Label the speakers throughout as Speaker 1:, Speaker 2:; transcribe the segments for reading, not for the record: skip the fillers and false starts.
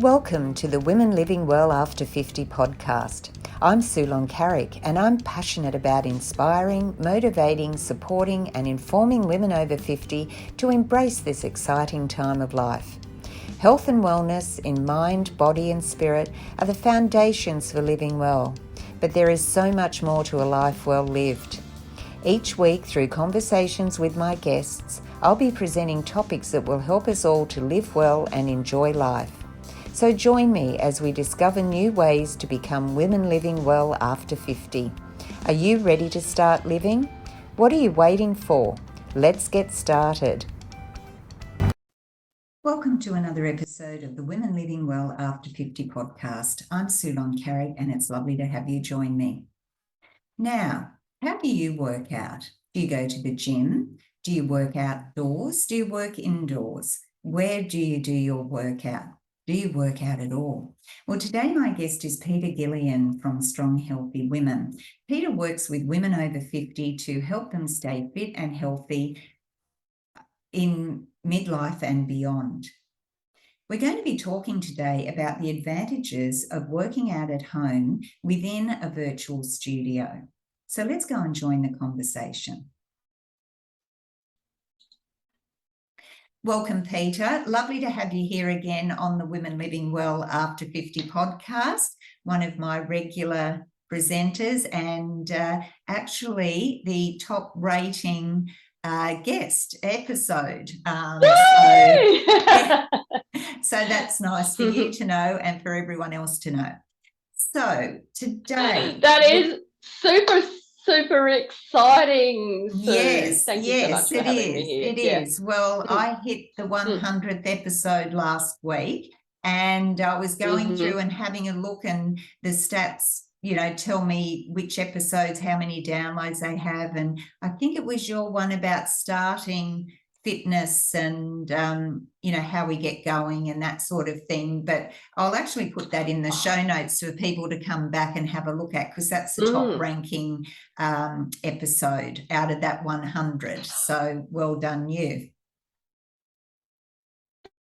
Speaker 1: Welcome to the Women Living Well After 50 podcast. I'm Sulon Carrick and I'm passionate about inspiring, motivating, supporting and informing women over 50 to embrace this exciting time of life. Health and wellness in mind, body and spirit are the foundations for living well, but there is so much more to a life well lived. Each week, through conversations with my guests, I'll be presenting topics that will help us all to live well and enjoy life. So join me as we discover new ways to become women living well after 50. Are you ready to start living? What are you waiting for? Let's get started. Welcome to another episode of the Women Living Well After 50 podcast. I'm Sulon Carrick and it's lovely to have you join me. Now, how do you work out? Do you go to the gym? Do you work outdoors? Do you work indoors? Where do you do your workout? Do you work out at all? Well, today my guest is Peta Gillian from Strong Healthy Women. Peta works with women over 50 to help them stay fit and healthy in midlife and beyond. We're going to be talking today about the advantages of working out at home within a virtual studio. So let's go and join the conversation. Welcome, Peta. Lovely to have you here again on the Women Living Well After 50 podcast, one of my regular presenters and actually the top rating guest episode. So that's nice for you to know and for everyone else to know. So today...
Speaker 2: That is super exciting, Sue.
Speaker 1: Yes,
Speaker 2: Thank you so much for having me here.
Speaker 1: It is. Well, I hit the 100th episode last week and I was going through and having a look, and the stats, tell me which episodes, how many downloads they have. And I think it was your one about starting fitness and, how we get going and that sort of thing. But I'll actually put that in the show notes for people to come back and have a look at, because that's the top ranking episode out of that 100. So well done you.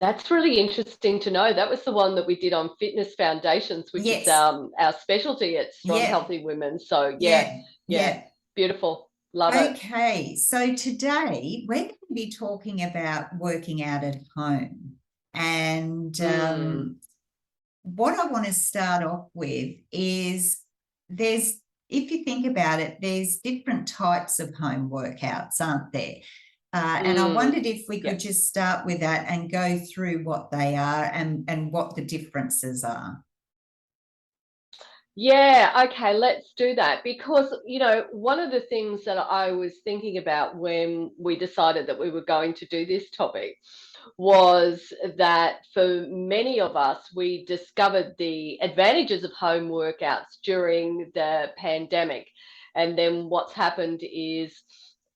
Speaker 2: That's really interesting to know. That was the one that we did on fitness foundations, which is our specialty at Strong Healthy Women. So yeah, beautiful. Love it.
Speaker 1: Okay, so today we're going to be talking about working out at home. And what I want to start off with is if you think about it, there's different types of home workouts, aren't there? And I wondered if we could just start with that and go through what they are and what the differences are.
Speaker 2: Yeah, okay, let's do that, because, one of the things that I was thinking about when we decided that we were going to do this topic was that for many of us, we discovered the advantages of home workouts during the pandemic. And then what's happened is,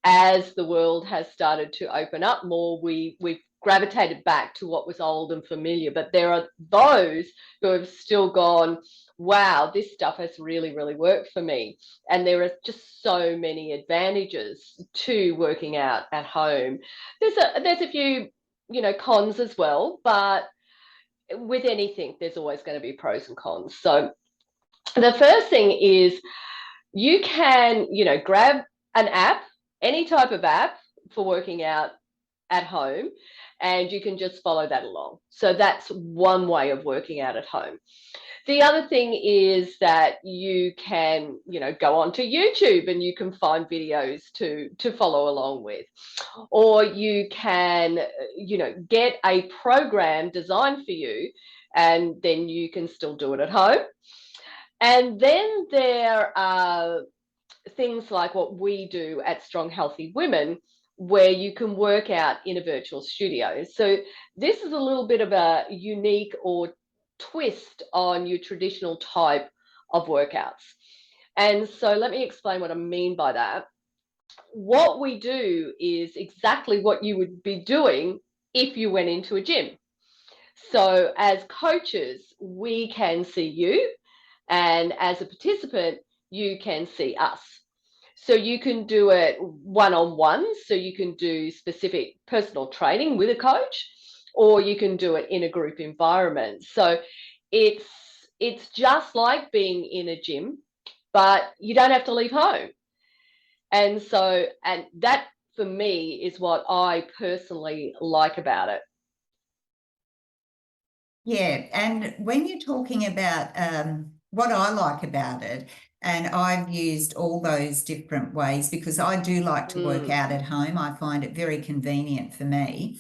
Speaker 2: as the world has started to open up more, we've gravitated back to what was old and familiar. But there are those who have still gone, wow, this stuff has really worked for me. And there are just so many advantages to working out at home. There's a few, cons as well, but with anything, there's always going to be pros and cons. So the first thing is you can, grab an app, any type of app for working out at home, and you can just follow that along. So that's one way of working out at home. The other thing is that you can, go onto YouTube and you can find videos to follow along with. Or you can, get a program designed for you, and then you can still do it at home. And then there are things like what we do at Strong Healthy Women, where you can work out in a virtual studio. So this is a little bit of a unique or twist on your traditional type of workouts. And so let me explain what I mean by that. What we do is exactly what you would be doing if you went into a gym. So as coaches, we can see you, and as a participant, you can see us. So you can do it one-on-one, so you can do specific personal training with a coach, or you can do it in a group environment. So it's it's just like being in a gym, but you don't have to leave home. And so, and that for me is what I personally like about it.
Speaker 1: Yeah, and when you're talking about what I like about it, and I've used all those different ways because I do like to work out at home. I find it very convenient for me.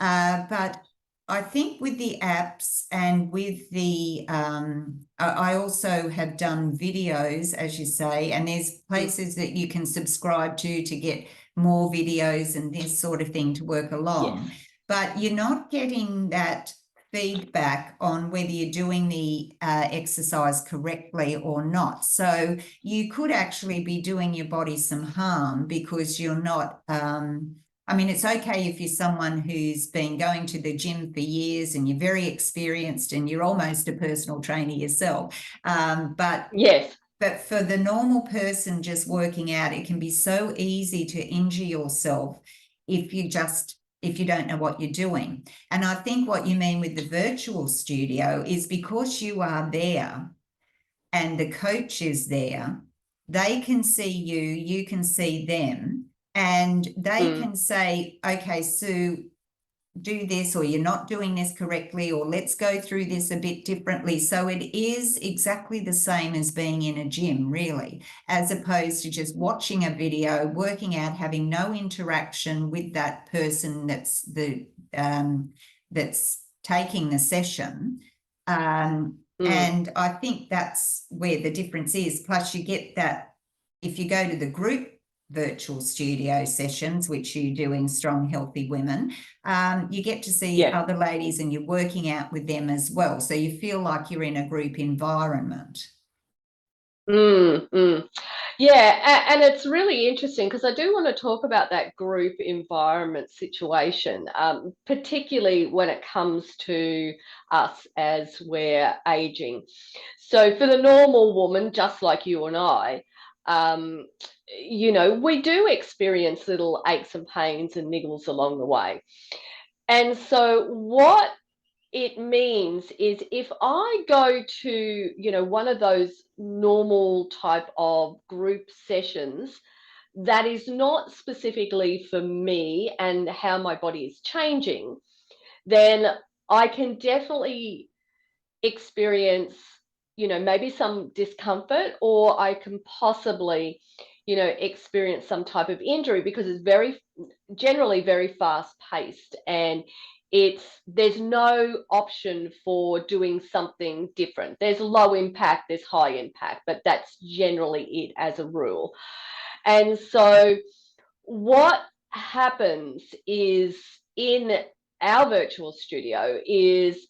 Speaker 1: But I think with the apps and with the, I also have done videos, as you say, and there's places that you can subscribe to get more videos and this sort of thing to work along.
Speaker 2: Yes.
Speaker 1: But you're not getting that feedback on whether you're doing the exercise correctly or not. So you could actually be doing your body some harm because you're not. I mean, it's okay if you're someone who's been going to the gym for years and you're very experienced and you're almost a personal trainer yourself. But
Speaker 2: Yes.
Speaker 1: But for the normal person just working out, it can be so easy to injure yourself if you don't know what you're doing. And I think what you mean with the virtual studio is because you are there and the coach is there, they can see you, you can see them, and they can say, okay, Sue, do this, or you're not doing this correctly, or let's go through this a bit differently. So it is exactly the same as being in a gym, really, as opposed to just watching a video, working out, having no interaction with that person that's taking the session. And I think that's where the difference is. Plus, you get that if you go to the group virtual studio sessions, which you do in Strong Healthy Women, you get to see other ladies and you're working out with them as well. So you feel like you're in a group environment.
Speaker 2: Yeah, and it's really interesting because I do want to talk about that group environment situation, particularly when it comes to us as we're aging. So for the normal woman, just like you and I, um, we do experience little aches and pains and niggles along the way. And so what it means is if I go to, one of those normal type of group sessions that is not specifically for me and how my body is changing, then I can definitely experience, maybe some discomfort, or I can possibly, experience some type of injury because it's generally very fast paced, and there's no option for doing something different. There's low impact, there's high impact, but that's generally it as a rule. And so what happens is in our virtual studio is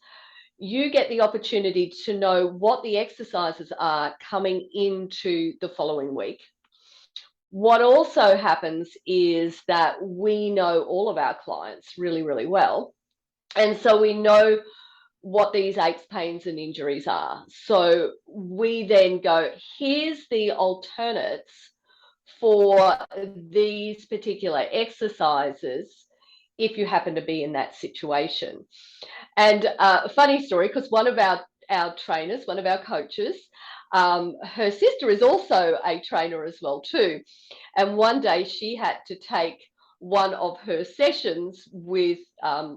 Speaker 2: you get the opportunity to know what the exercises are coming into the following week. What also happens is that we know all of our clients really, really well. And so we know what these aches, pains, and injuries are. So we then go, here's the alternates for these particular exercises if you happen to be in that situation. And a funny story, because one of our trainers, one of our coaches, her sister is also a trainer as well too. And one day she had to take one of her sessions with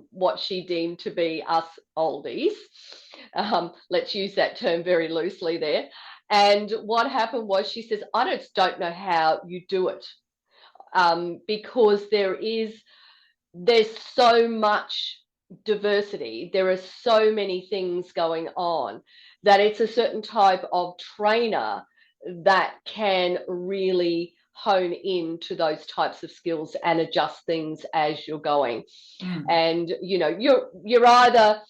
Speaker 2: what she deemed to be us oldies. Let's use that term very loosely there. And what happened was she says, I don't know how you do it, because there's so much diversity. There are so many things going on that it's a certain type of trainer that can really hone in to those types of skills and adjust things as you're going. And you're either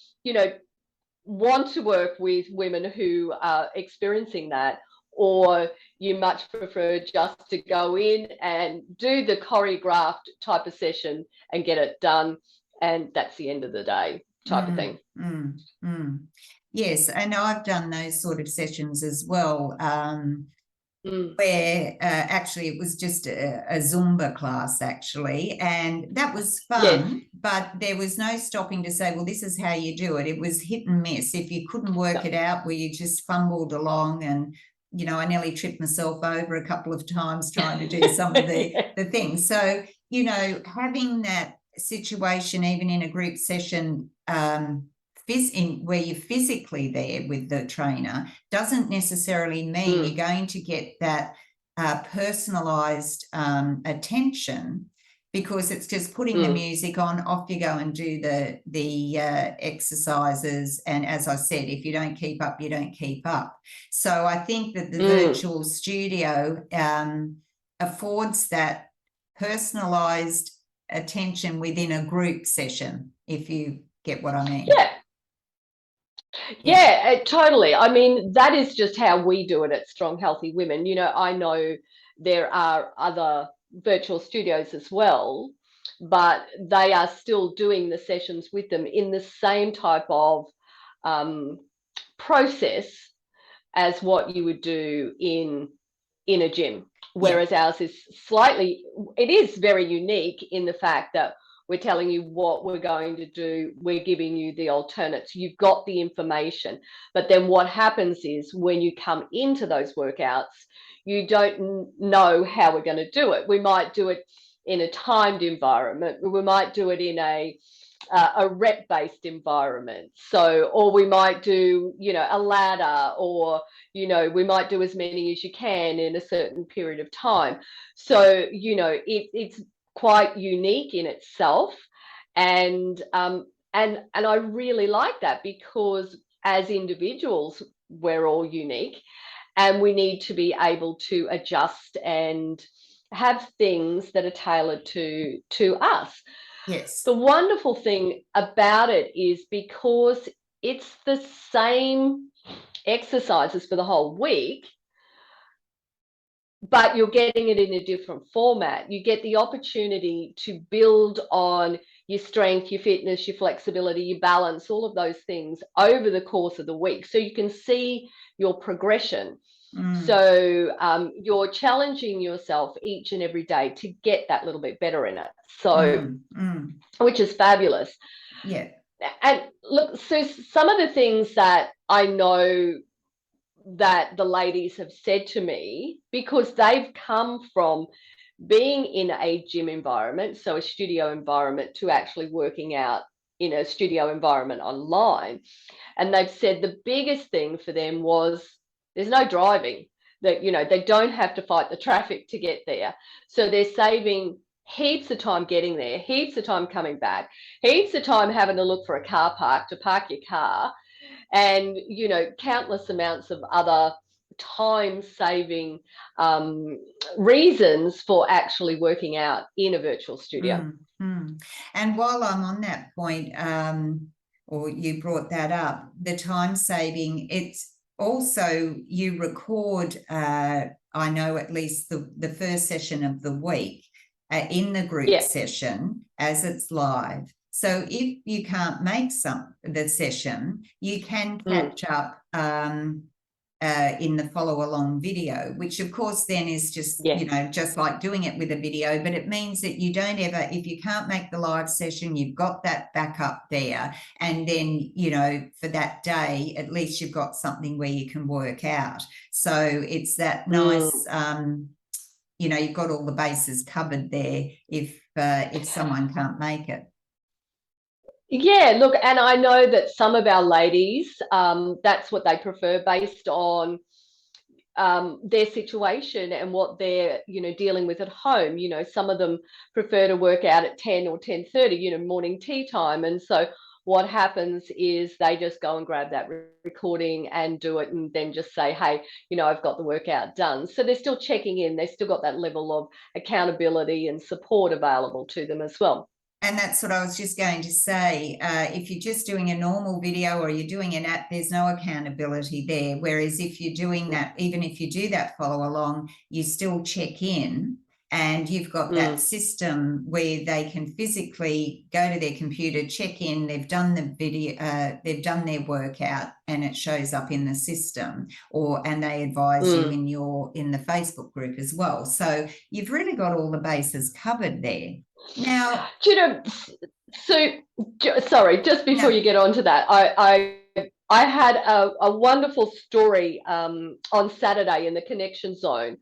Speaker 2: want to work with women who are experiencing that, or you much prefer just to go in and do the choreographed type of session and get it done, and that's the end of the day type of thing.
Speaker 1: Yes, and I've done those sort of sessions as well. where actually it was just a Zumba class actually, and that was
Speaker 2: Yes.
Speaker 1: fun, but there was no stopping to say, well, this is how you do it. It was hit and miss. If you couldn't work
Speaker 2: No.
Speaker 1: it out, where you just fumbled along, and I nearly tripped myself over a couple of times trying to do some of
Speaker 2: Yeah.
Speaker 1: the things. So having that situation even in a group session, where you're physically there with the trainer, doesn't necessarily mean you're going to get that personalized attention, because it's just putting the music on, off you go and do the exercises. And as I said, if you don't keep up, you don't keep up. So I think that the virtual studio affords that personalized attention within a group session, if you get what I mean.
Speaker 2: Yeah, totally. I mean, that is just how we do it at Strong Healthy Women. I know there are other virtual studios as well, but they are still doing the sessions with them in the same type of process as what you would do in a gym. Whereas ours is it is very unique in the fact that we're telling you what we're going to do. We're giving you the alternates. You've got the information. But then what happens is when you come into those workouts, you don't know how we're going to do it. We might do it in a timed environment. We might do it in a rep-based environment. So, or we might do, a ladder, or, we might do as many as you can in a certain period of time. So, it's quite unique in itself. And I really like that, because as individuals, we're all unique, and we need to be able to adjust and have things that are tailored to us.
Speaker 1: Yes.
Speaker 2: The wonderful thing about it is, because it's the same exercises for the whole week, but you're getting it in a different format. You get the opportunity to build on your strength, your fitness, your flexibility, your balance, all of those things over the course of the week. So you can see your progression. So you're challenging yourself each and every day to get that little bit better in it. So, which is fabulous.
Speaker 1: Yeah.
Speaker 2: And look, so some of the things that I know that the ladies have said to me, because they've come from being in a gym environment, so a studio environment, to actually working out in a studio environment online. And they've said the biggest thing for them was there's no driving, that, they don't have to fight the traffic to get there. So they're saving heaps of time getting there, heaps of time coming back, heaps of time having to look for a car park to park your car, and countless amounts of other time saving reasons for actually working out in a virtual studio.
Speaker 1: And while I'm on that point, or you brought that up, the time saving, it's also, you record, I know at least the first session of the week in the group session as it's live. So if you can't make the session, you can catch up in the follow along video, which of course then is just, just like doing it with a video, but it means that you don't ever, if you can't make the live session, you've got that backup there. And then, for that day, at least you've got something where you can work out. So it's that nice, you've got all the bases covered there if someone can't make it.
Speaker 2: Yeah, look, and I know that some of our ladies, that's what they prefer based on their situation and what they're, dealing with at home. Some of them prefer to work out at 10 or 10:30, morning tea time. And so what happens is they just go and grab that recording and do it, and then just say, hey, I've got the workout done. So they're still checking in. They've still got that level of accountability and support available to them as well.
Speaker 1: And that's what I was just going to say. If you're just doing a normal video or you're doing an app, there's no accountability there. Whereas if you're doing that, even if you do that follow along, you still check in and you've got that
Speaker 2: Mm.
Speaker 1: system where they can physically go to their computer, check in, they've done the video, they've done their workout, and it shows up in the system, and they advise you in the Facebook group as well. So you've really got all the bases covered there. Now,
Speaker 2: Do you know, so sorry, just before you get on to that, I had a wonderful story on Saturday in the Connection Zone.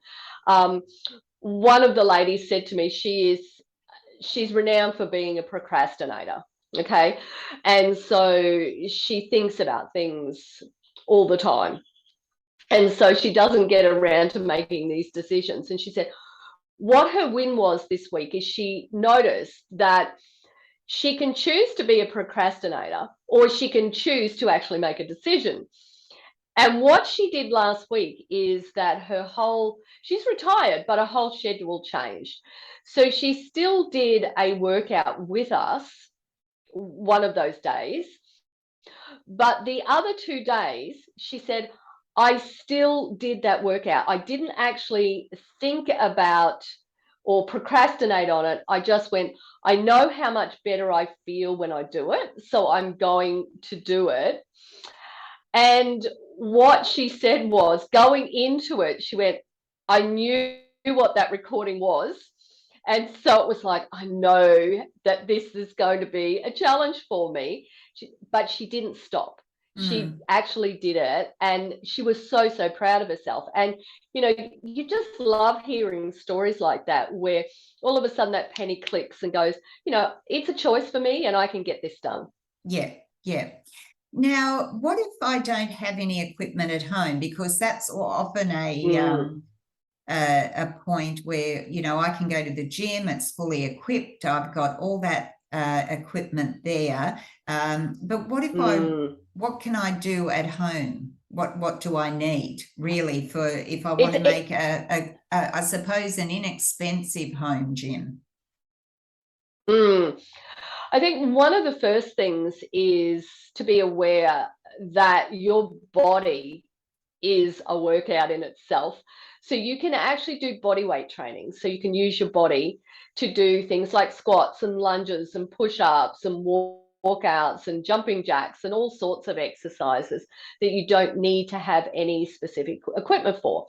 Speaker 2: One of the ladies said to me, she's renowned for being a procrastinator. Okay. And so she thinks about things all the time. And so she doesn't get around to making these decisions. And she said, what her win was this week is she noticed that she can choose to be a procrastinator, or she can choose to actually make a decision. And what she did last week is that she's retired, but her whole schedule changed. So she still did a workout with us one of those days. But the other 2 days, she said, I still did that workout. I didn't actually think about or procrastinate on it. I just went, I know how much better I feel when I do it, so I'm going to do it. And what she said was, going into it, she went, I knew what that recording was. And so it was like, I know that this is going to be a challenge for me. But she didn't stop. She actually did it. And she was so, so proud of herself. And, you just love hearing stories like that, where all of a sudden that penny clicks and goes, it's a choice for me and I can get this done.
Speaker 1: Yeah, yeah. Now, what if I don't have any equipment at home? Because that's often a point where, I can go to the gym, it's fully equipped, I've got all that equipment there. But what if what can I do at home? What do I need really if I want to make I suppose, an inexpensive home gym?
Speaker 2: I think one of the first things is to be aware that your body is a workout in itself. So you can actually do body weight training. So you can use your body to do things like squats and lunges and push-ups and walkouts and jumping jacks and all sorts of exercises that you don't need to have any specific equipment for.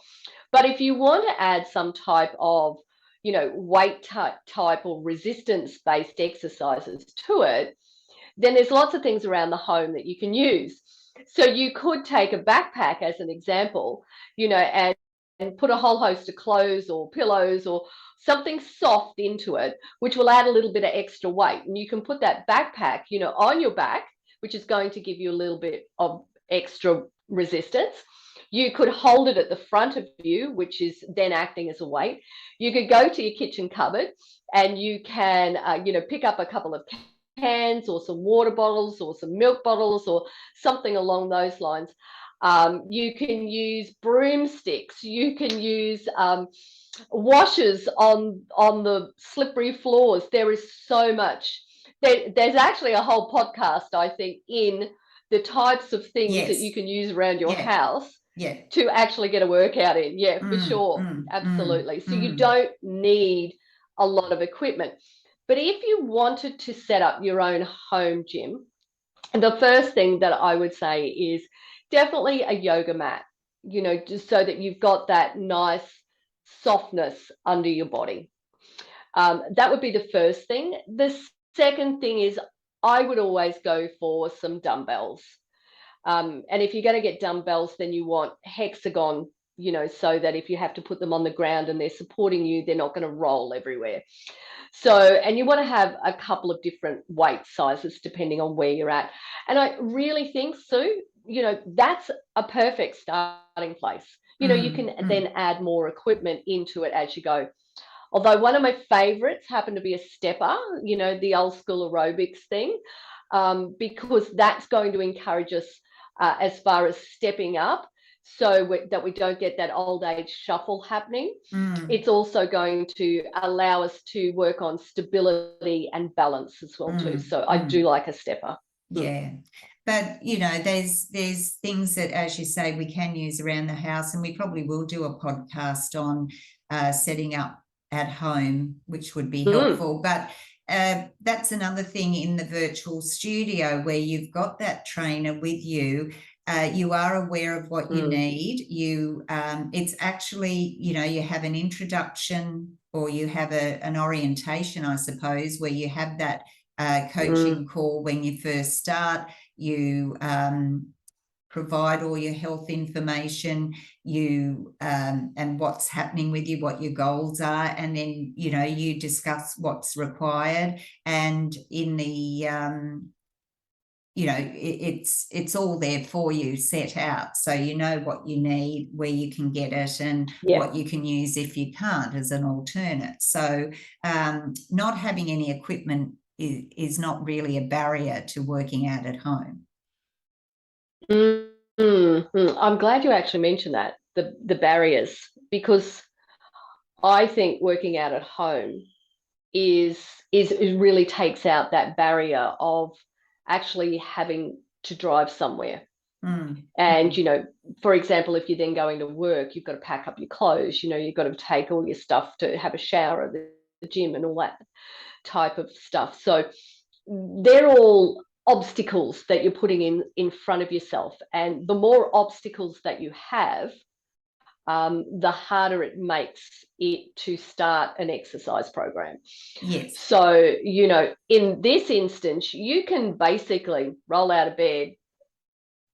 Speaker 2: But if you want to add some type of weight type or resistance-based exercises to it, then there's lots of things around the home that you can use. So you could take a backpack as an example, and put a whole host of clothes or pillows or something soft into it, which will add a little bit of extra weight. And you can put that backpack, on your back, which is going to give you a little bit of extra resistance. You could hold it at the front of you, which is then acting as a weight. You could go to your kitchen cupboard and you can, pick up a couple of cans or some water bottles or some milk bottles or something along those lines. You can use broomsticks. You can use washers on the slippery floors. There is so much. There's actually a whole podcast, I think, in the types of things that you can use around your house to actually get a workout in. Yeah, for sure. Absolutely. So you don't need a lot of equipment. But if you wanted to set up your own home gym, the first thing that I would say is definitely a yoga mat, just so that you've got that nice softness under your body. That would be the first thing. The second thing is I would always go for some dumbbells. And if you're going to get dumbbells, then you want hexagon, so that if you have to put them on the ground and they're supporting you, they're not going to roll everywhere. So, and you want to have a couple of different weight sizes depending on where you're at. And I really think, Sue, that's a perfect starting place. You can then add more equipment into it as you go. Although one of my favorites happened to be a stepper, the old school aerobics thing, because that's going to encourage us as far as stepping up, so that we don't get that old age shuffle happening. It's also going to allow us to work on stability and balance as well too. So I do like a stepper.
Speaker 1: Yeah. But, there's things that, as you say, we can use around the house, and we probably will do a podcast on setting up at home, which would be
Speaker 2: Mm,
Speaker 1: helpful. But that's another thing in the virtual studio where you've got that trainer with you. You are aware of what you
Speaker 2: mm,
Speaker 1: need. It's actually, you have an introduction, or you have an orientation, I suppose, where you have that coaching
Speaker 2: mm.
Speaker 1: call when you first start. You provide all your health information, and what's happening with you, what your goals are, and then you discuss what's required. And in the it's all there for you, set out, so you know what you need, where you can get it, and
Speaker 2: Yeah.
Speaker 1: what you can use if you can't as an alternate. So not having any equipment is not really a barrier to working out at home.
Speaker 2: Mm, mm, mm. I'm glad you actually mentioned that, the barriers, because I think working out at home is it really takes out that barrier of actually having to drive somewhere.
Speaker 1: Mm,
Speaker 2: And,
Speaker 1: mm.
Speaker 2: for example, if you're then going to work, you've got to pack up your clothes, you've got to take all your stuff to have a shower at the gym and all that type of stuff. So they're all obstacles that you're putting in front of yourself. And the more obstacles that you have, the harder it makes it to start an exercise program.
Speaker 1: Yes.
Speaker 2: So, in this instance, you can basically roll out of bed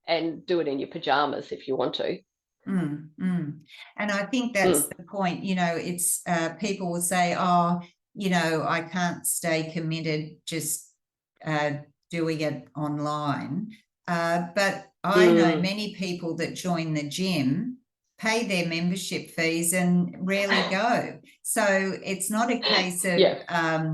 Speaker 2: and do it in your pajamas if you want to.
Speaker 1: Mm, mm. And I think that's
Speaker 2: Mm,
Speaker 1: the point. It's people will say, oh, I can't stay committed just uh, doing it online. But I know
Speaker 2: mm.
Speaker 1: many people that join the gym, pay their membership fees, and rarely go. So it's not a case of
Speaker 2: Yeah.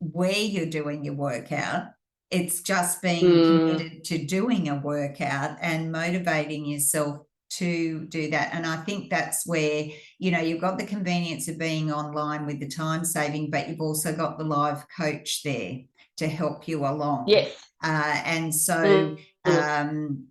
Speaker 1: where you're doing your workout. It's just being
Speaker 2: Mm,
Speaker 1: committed to doing a workout and motivating yourself to do that. And I think that's where, you've got the convenience of being online with the time saving, but you've also got the live coach there to help you along.
Speaker 2: yes.
Speaker 1: And so,
Speaker 2: Mm, mm,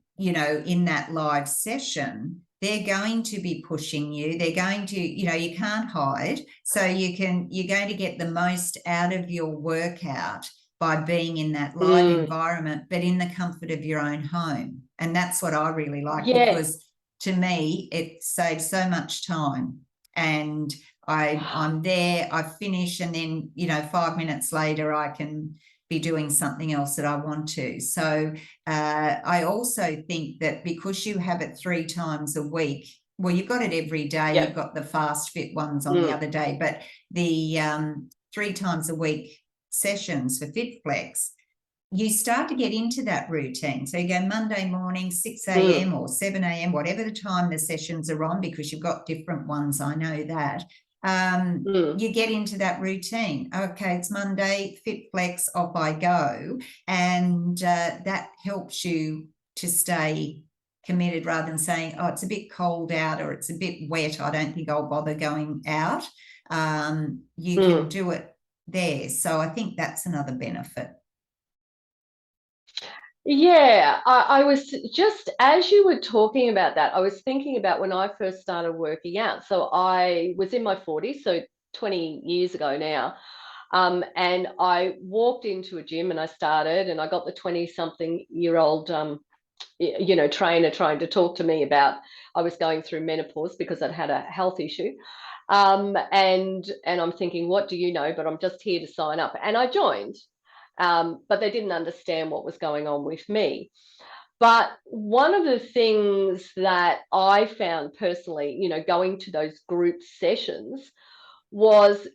Speaker 1: in that live session, they're going to be pushing you. They're going to, you can't hide. So you're going to get the most out of your workout by being in that live
Speaker 2: mm.
Speaker 1: environment, but in the comfort of your own home. And that's what I really like,
Speaker 2: Yeah.
Speaker 1: because to me, it saves so much time. And I'm there, I finish, and then, 5 minutes later, I can be doing something else that I want to. So I also think that because you have it 3 times a week, well, you've got it every day, you've
Speaker 2: Yeah.
Speaker 1: got the fast fit ones on the
Speaker 2: Mm,
Speaker 1: other day, but the 3 times a week sessions for FitFlex, you start to get into that routine. So you go Monday morning, 6 a.m.
Speaker 2: mm,
Speaker 1: or 7 a.m., whatever the time the sessions are on, because you've got different ones, I know that.
Speaker 2: mm.
Speaker 1: You get into that routine. Okay, it's Monday, FitFlex, off I go. And that helps you to stay committed, rather than saying, oh, it's a bit cold out, or it's a bit wet, I don't think I'll bother going out. You can
Speaker 2: Mm.
Speaker 1: do it there. So I think that's another benefit.
Speaker 2: Yeah, I was just, as you were talking about that, I was thinking about when I first started working out. So I was in my 40s, so 20 years ago now. And I walked into a gym and I started, and I got the 20-something-year-old, trainer trying to talk to me about, I was going through menopause because I'd had a health issue. And I'm thinking, what do you know? But I'm just here to sign up. And I joined. But they didn't understand what was going on with me. But one of the things that I found personally, going to those group sessions, was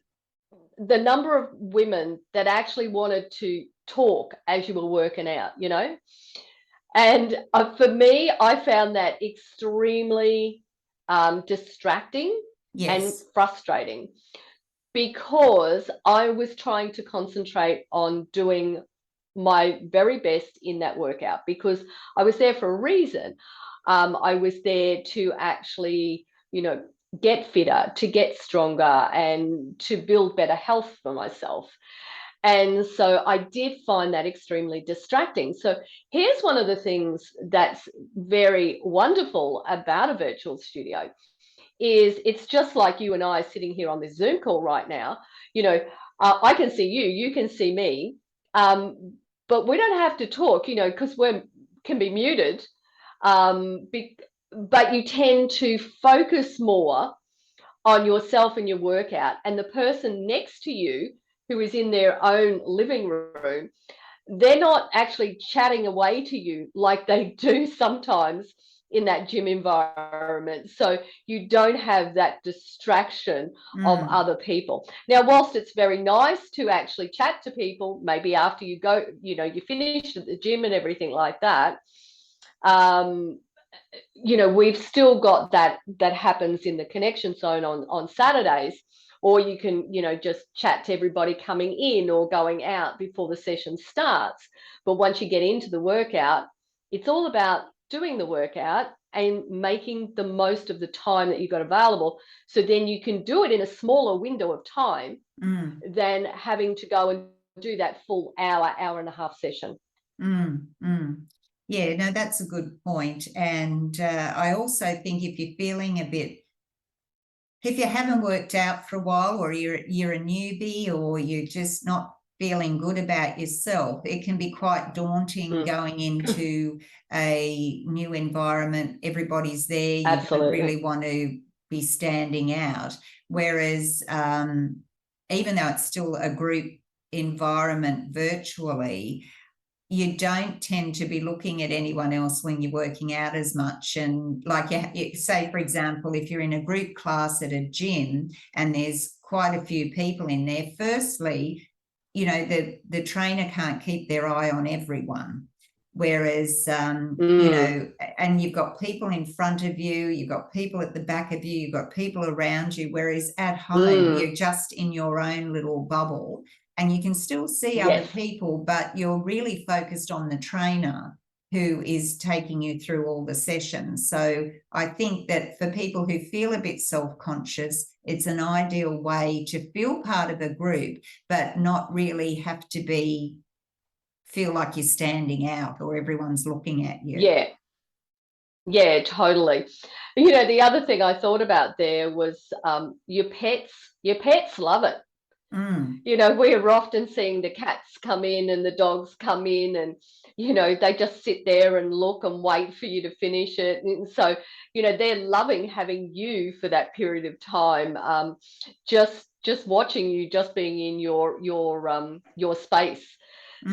Speaker 2: the number of women that actually wanted to talk as you were working out. And for me, I found that extremely distracting and
Speaker 1: Yes.
Speaker 2: frustrating, because I was trying to concentrate on doing my very best in that workout, because I was there for a reason. I was there to actually, get fitter, to get stronger, and to build better health for myself. And so I did find that extremely distracting. So here's one of the things that's very wonderful about a virtual studio is it's just like you and I sitting here on this Zoom call right now. You know, I can see you, you can see me, but we don't have to talk, you know, because we can be muted. Um, be, but you tend to focus more on yourself and your workout, and the person next to you who is in their own living room, they're not actually chatting away to you like they do sometimes in that gym environment. So you don't have that distraction of other people. Now, whilst it's very nice to actually chat to people, maybe after you go, you know, you finished at the gym and everything like that, you know, we've still got that happens in the connection zone on Saturdays, or you can, you know, just chat to everybody coming in or going out before the session starts. But once you get into the workout, it's all about doing the workout and making the most of the time that you've got available, so then you can do it in a smaller window of time than having to go and do that full hour and a half session.
Speaker 1: Yeah, no, that's a good point. And I also think if you're feeling a bit, if you haven't worked out for a while, or you're a newbie, or you're just not feeling good about yourself, it can be quite daunting going into a new environment. Everybody's there. You don't really want to be standing out. Whereas even though it's still a group environment virtually, you don't tend to be looking at anyone else when you're working out as much. And like you say, for example, if you're in a group class at a gym and there's quite a few people in there, firstly, you know, the trainer can't keep their eye on everyone. Whereas, you know, and you've got people in front of you, you've got people at the back of you, you've got people around you, whereas at home, you're just in your own little bubble. And you can still see other people, but you're really focused on the trainer who is taking you through all the sessions. So I think that for people who feel a bit self-conscious, it's an ideal way to feel part of a group, but not really have to feel like you're standing out or everyone's looking at you.
Speaker 2: Yeah, totally. You know, the other thing I thought about there was your pets love it. You know, we're often seeing the cats come in and the dogs come in, and, you know, they just sit there and look and wait for you to finish it. And so, you know, they're loving having you for that period of time, just watching you, just being in your space.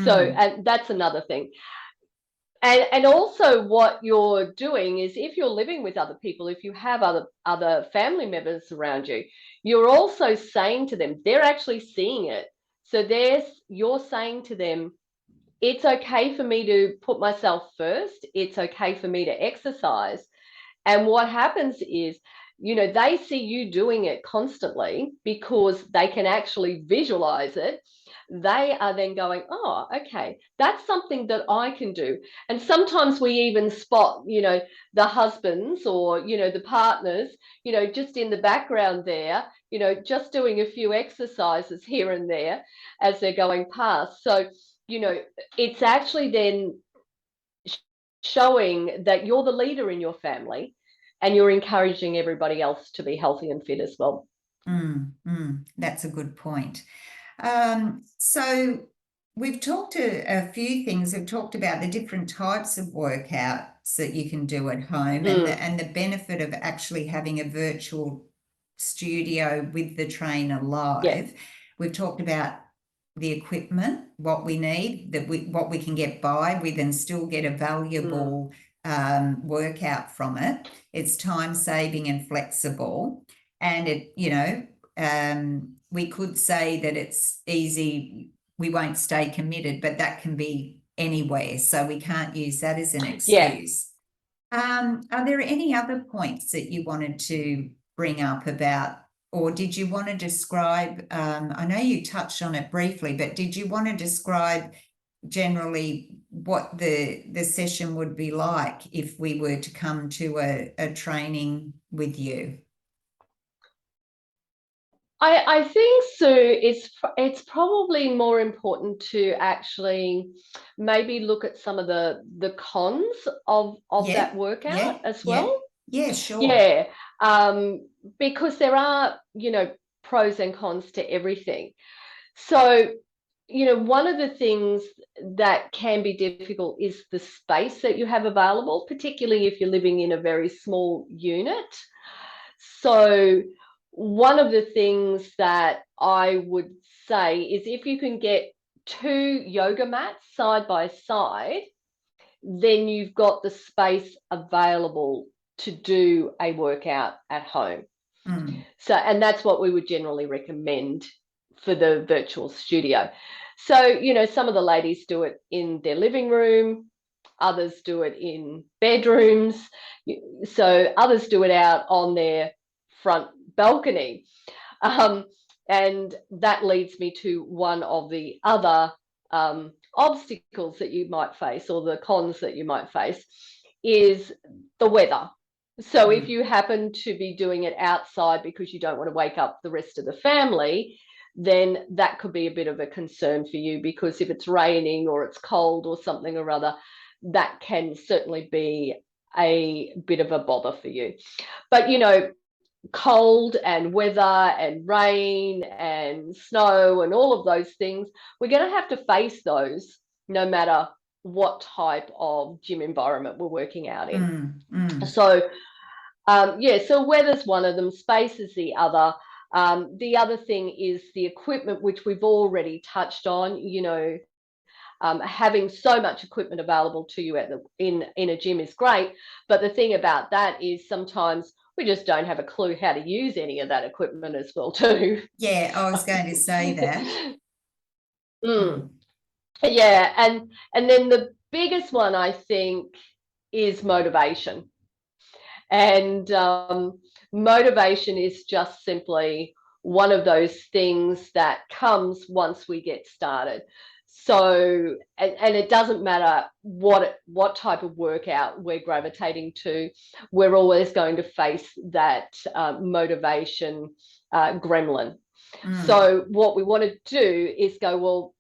Speaker 2: So, and that's another thing. And also what you're doing is, if you're living with other people, if you have other family members around you, you're also saying to them, they're actually seeing it. So you're saying to them, it's okay for me to put myself first. It's okay for me to exercise. And what happens is, you know, they see you doing it constantly because they can actually visualize it. They are then going, oh, okay, that's something that I can do. And sometimes we even spot, you know, the husbands or, you know, the partners, you know, just in the background there, you know, just doing a few exercises here and there as they're going past. So, you know, it's actually then showing that you're the leader in your family and you're encouraging everybody else to be healthy and fit as well.
Speaker 1: That's a good point. So we've talked a few things. We've talked about the different types of workouts that you can do at home, and the benefit of actually having a virtual studio with the trainer live. We've talked about the equipment, what we need, what we can get by with and still get a valuable workout from it. It's time saving and flexible, and it, you know, we could say that it's easy, we won't stay committed, but that can be anywhere, so we can't use that as an excuse. Are there any other points that you wanted to bring up about, or did you want to describe, I know you touched on it briefly, but did you want to describe generally what the session would be like if we were to come to a training with you?
Speaker 2: I think, Sue, it's probably more important to actually maybe look at some of the cons of that workout as well.
Speaker 1: Yeah, sure.
Speaker 2: Yeah, because there are, pros and cons to everything. So, one of the things that can be difficult is the space that you have available, particularly if you're living in a very small unit. So, one of the things that I would say is if you can get two yoga mats side by side, then you've got the space available to do a workout at home. So, and that's what we would generally recommend for the virtual studio. So, some of the ladies do it in their living room, others do it in bedrooms, so others do it out on their front balcony. Um, and that leads me to one of the other obstacles that you might face, or the cons that you might face, is the weather. So if you happen to be doing it outside because you don't want to wake up the rest of the family, then that could be a bit of a concern for you, because if it's raining or it's cold or something or other, that can certainly be a bit of a bother for you. But cold and weather and rain and snow and all of those things, we're going to have to face those no matter what type of gym environment we're working out in. So so weather's one of them, space is the other. The other thing is the equipment, which we've already touched on. Having so much equipment available to you in a gym is great, but the thing about that is sometimes we just don't have a clue how to use any of that equipment as well too.
Speaker 1: Yeah, I was going to say that.
Speaker 2: Yeah, and then the biggest one, I think, is motivation. And motivation is just simply one of those things that comes once we get started. So, and it doesn't matter what type of workout we're gravitating to, we're always going to face that motivation gremlin. So what we want to do is go, well,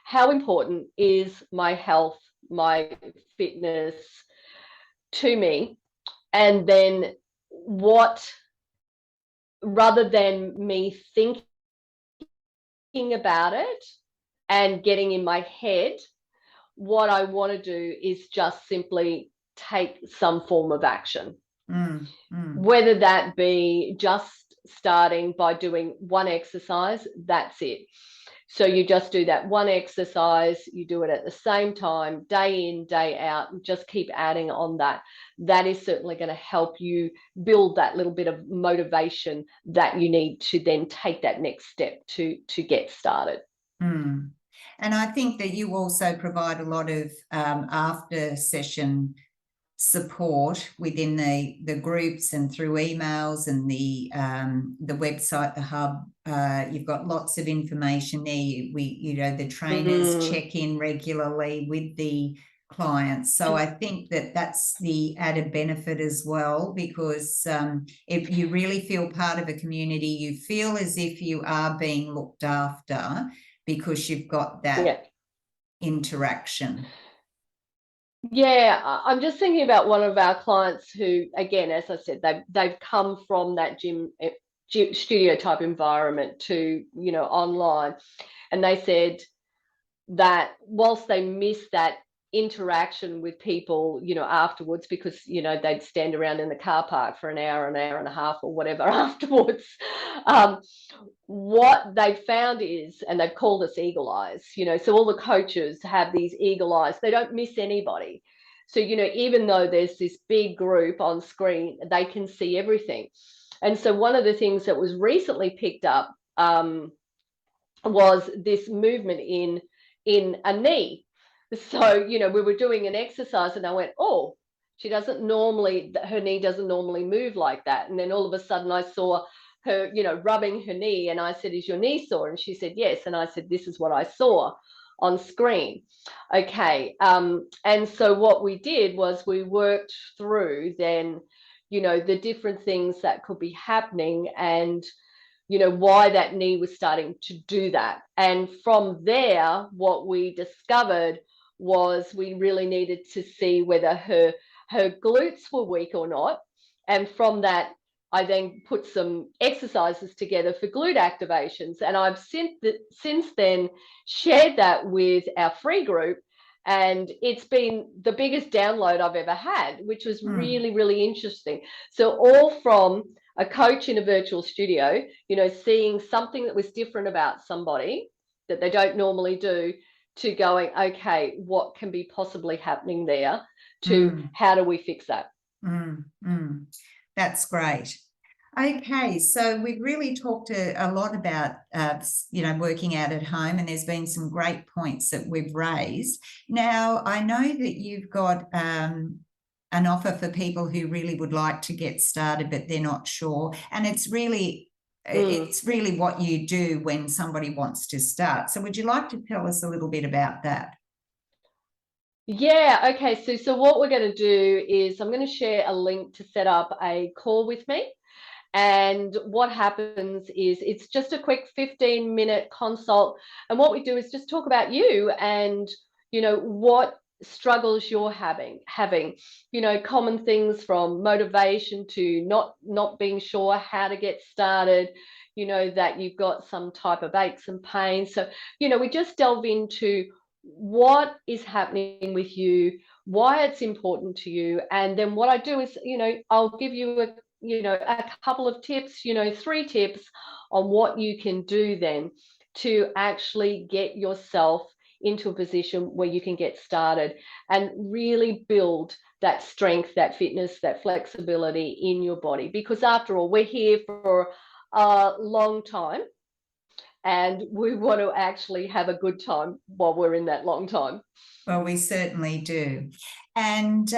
Speaker 2: how important is my health, my fitness to me? And then rather than me thinking about it and getting in my head, what I want to do is just simply take some form of action. Whether that be just starting by doing one exercise, that's it. So you just do that one exercise, you do it at the same time, day in, day out, and just keep adding on that. That is certainly going to help you build that little bit of motivation that you need to then take that next step to get started.
Speaker 1: And I think that you also provide a lot of after session support within the groups and through emails and the website, the hub. You've got lots of information there. The trainers check in regularly with the clients. So I think that that's the added benefit as well, because if you really feel part of a community, you feel as if you are being looked after because you've got that interaction.
Speaker 2: Yeah, I'm just thinking about one of our clients who, again, as I said, they've come from that gym studio type environment to online, and they said that whilst they miss that interaction with people afterwards, because they'd stand around in the car park for an hour and a half or whatever afterwards, what they've found is, and they've called us eagle eyes, so all the coaches have these eagle eyes. They don't miss anybody. So even though there's this big group on screen, they can see everything. And so one of the things that was recently picked up was this movement in a knee. So we were doing an exercise and I went, oh, her knee doesn't normally move like that. And then all of a sudden I saw her rubbing her knee, and I said, is your knee sore? And she said yes. And I said, this is what I saw on screen. Okay. And so what we did was we worked through then the different things that could be happening, and why that knee was starting to do that. And from there, what we discovered was we really needed to see whether her glutes were weak or not, And from that, I then put some exercises together for glute activations. And I've since then shared that with our free group. And it's been the biggest download I've ever had, which was really, really interesting. So all from a coach in a virtual studio, you know, seeing something that was different about somebody that they don't normally do, to going, okay, what can be possibly happening there, to how do we fix that?
Speaker 1: That's great. Okay, so we've really talked a lot about, you know, working out at home, and there's been some great points that we've raised. Now, I know that you've got an offer for people who really would like to get started, but they're not sure. And it's really what you do when somebody wants to start. So would you like to tell us a little bit about that?
Speaker 2: Yeah, okay. So what we're going to do is I'm going to share a link to set up a call with me. And what happens is it's just a quick 15-minute consult. And what we do is just talk about you and, you know, what struggles you're having, you know, common things from motivation to not being sure how to get started, you know, that you've got some type of aches and pains. So, you know, we just delve into what is happening with you, why it's important to you. And then what I do is, you know, I'll give you a couple of tips, you know, 3 tips on what you can do then to actually get yourself into a position where you can get started and really build that strength, that fitness, that flexibility in your body. Because after all, we're here for a long time, and we want to actually have a good time while we're in that long time.
Speaker 1: Well, we certainly do. And,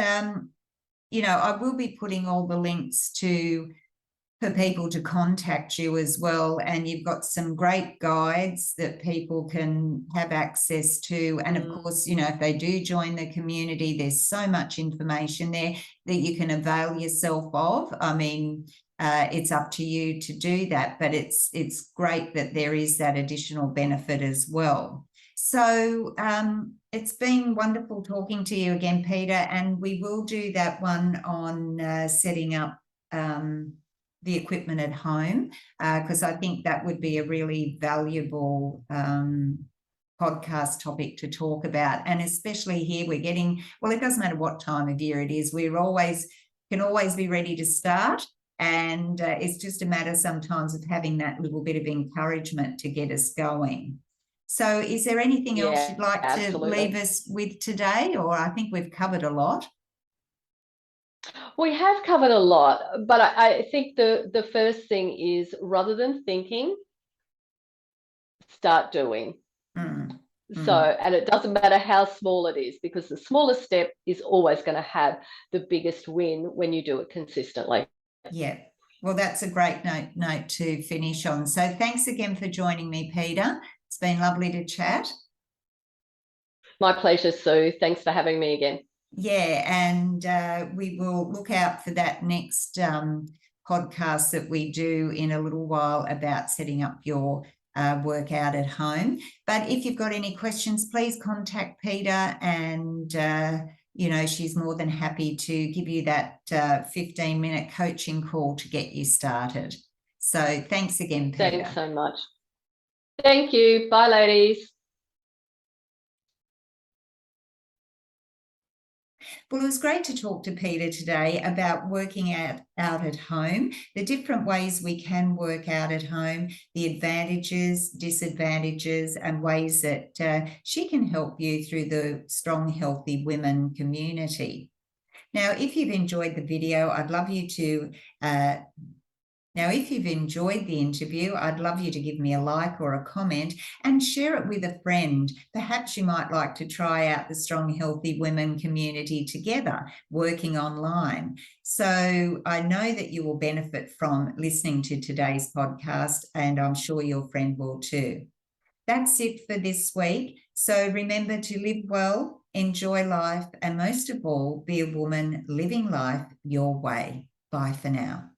Speaker 1: you know, I will be putting all the links for people to contact you as well. And you've got some great guides that people can have access to. And of course, you know, if they do join the community, there's so much information there that you can avail yourself of. I mean, it's up to you to do that, but it's great that there is that additional benefit as well. So it's been wonderful talking to you again, Peter, and we will do that one on setting up the equipment at home, because I think that would be a really valuable podcast topic to talk about. And especially here, we're getting, well, it doesn't matter what time of year it is, can always be ready to start. And it's just a matter sometimes of having that little bit of encouragement to get us going. So is there anything else you'd like to leave us with today? Or I think we've covered a lot.
Speaker 2: We have covered a lot, but I think the first thing is, rather than thinking, start doing. So, and it doesn't matter how small it is, because the smallest step is always going to have the biggest win when you do it consistently.
Speaker 1: Yeah. Well, that's a great note to finish on. So thanks again for joining me, Peter. It's been lovely to chat.
Speaker 2: My pleasure, Sue. Thanks for having me again.
Speaker 1: Yeah, and we will look out for that next podcast that we do in a little while about setting up your workout at home. But if you've got any questions, please contact Peter, and you know, she's more than happy to give you that 15-minute coaching call to get you started. So thanks again, Peter.
Speaker 2: Thanks so much. Thank you. Bye, ladies.
Speaker 1: Well, it was great to talk to Peter today about working out at home, the different ways we can work out at home, the advantages, disadvantages, and ways that she can help you through the Strong Healthy Women community. Now, if you've enjoyed the video, I'd love you to if you've enjoyed the interview, I'd love you to give me a like or a comment and share it with a friend. Perhaps you might like to try out the Strong Healthy Women community together, working online. So I know that you will benefit from listening to today's podcast, and I'm sure your friend will too. That's it for this week. So remember to live well, enjoy life, and most of all, be a woman living life your way. Bye for now.